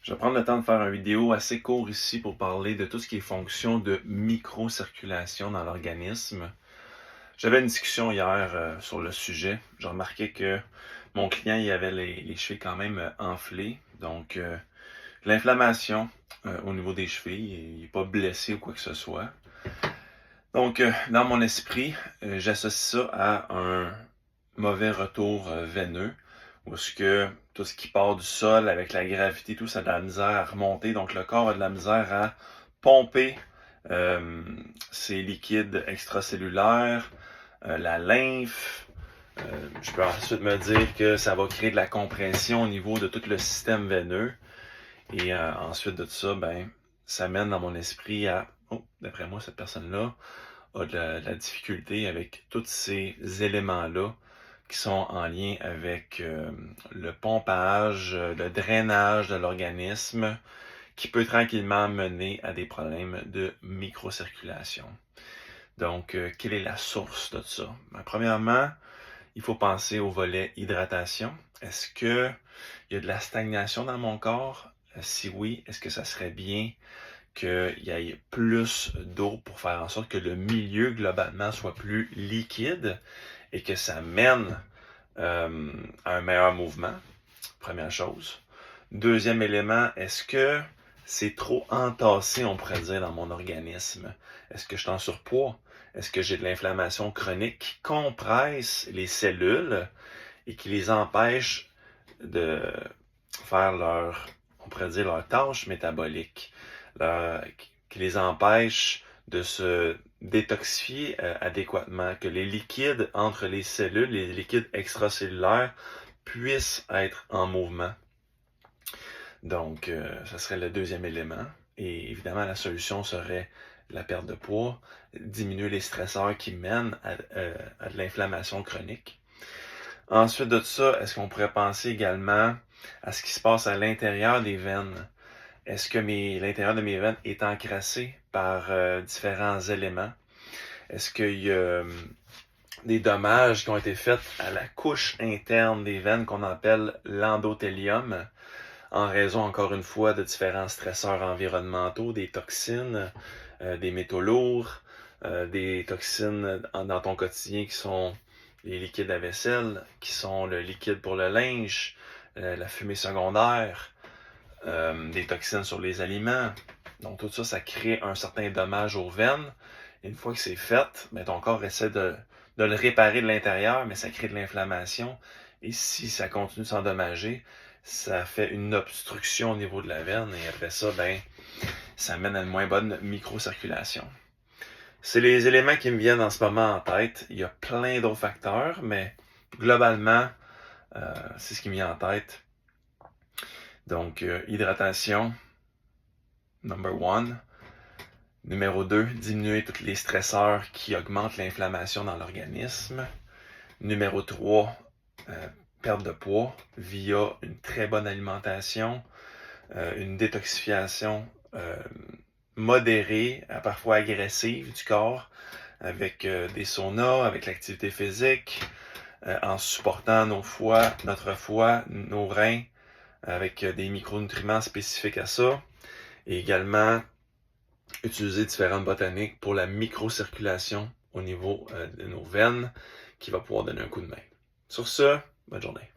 Je vais prendre le temps de faire une vidéo assez court ici pour parler de tout ce qui est fonction de microcirculation dans l'organisme. J'avais une discussion hier sur le sujet. J'ai remarqué que mon client il avait les chevilles quand même enflées. Donc, l'inflammation au niveau des chevilles. Il n'est pas blessé ou quoi que ce soit. Donc, dans mon esprit, j'associe ça à un mauvais retour veineux, où ce que tout ce qui part du sol avec la gravité, tout ça a de la misère à remonter. Donc, le corps a de la misère à pomper ses liquides extracellulaires, la lymphe. Je peux ensuite me dire que ça va créer de la compression au niveau de tout le système veineux. Et ensuite de ça, ça mène dans mon esprit à, d'après moi, cette personne-là a de la difficulté avec tous ces éléments-là qui sont en lien avec le pompage, le drainage de l'organisme, qui peut tranquillement mener à des problèmes de microcirculation. Donc, quelle est la source de ça? Premièrement, il faut penser au volet hydratation. Est-ce qu'il y a de la stagnation dans mon corps? Si oui, est-ce que ça serait bien qu'il y ait plus d'eau pour faire en sorte que le milieu globalement soit plus liquide et que ça mène à un meilleur mouvement? Première chose. Deuxième élément, est-ce que c'est trop entassé, on pourrait dire, dans mon organisme? Est-ce que je suis en surpoids? Est-ce que j'ai de l'inflammation chronique qui compresse les cellules et qui les empêche de faire on pourrait dire, leur tâche métabolique, qui les empêche de se détoxifier adéquatement, que les liquides entre les cellules, les liquides extracellulaires, puissent être en mouvement. Donc, ça serait le deuxième élément. Et évidemment, la solution serait la perte de poids, diminuer les stresseurs qui mènent à de l'inflammation chronique. Ensuite de ça, est-ce qu'on pourrait penser également à ce qui se passe à l'intérieur des veines? Est-ce que l'intérieur de mes veines est encrassé par différents éléments? Est-ce qu'il y a des dommages qui ont été faits à la couche interne des veines qu'on appelle l'endothélium, en raison, encore une fois, de différents stresseurs environnementaux, des toxines, des métaux lourds, des toxines dans ton quotidien qui sont les liquides à vaisselle, qui sont le liquide pour le linge, la fumée secondaire, des toxines sur les aliments. Donc tout ça, ça crée un certain dommage aux veines. Et une fois que c'est fait, ton corps essaie de le réparer de l'intérieur, mais ça crée de l'inflammation. Et si ça continue de s'endommager, ça fait une obstruction au niveau de la veine. Et après ça, ça mène à une moins bonne microcirculation. C'est les éléments qui me viennent en ce moment en tête. Il y a plein d'autres facteurs, mais globalement, c'est ce qui me vient en tête. Donc, hydratation, number one. Numéro 2, diminuer tous les stresseurs qui augmentent l'inflammation dans l'organisme. Numéro 3, perte de poids via une très bonne alimentation, une détoxification modérée, parfois agressive du corps, avec des saunas, avec l'activité physique, en supportant notre foie, nos reins, avec des micronutriments spécifiques à ça, et également utiliser différentes botaniques pour la microcirculation au niveau de nos veines, qui va pouvoir donner un coup de main. Sur ce, bonne journée.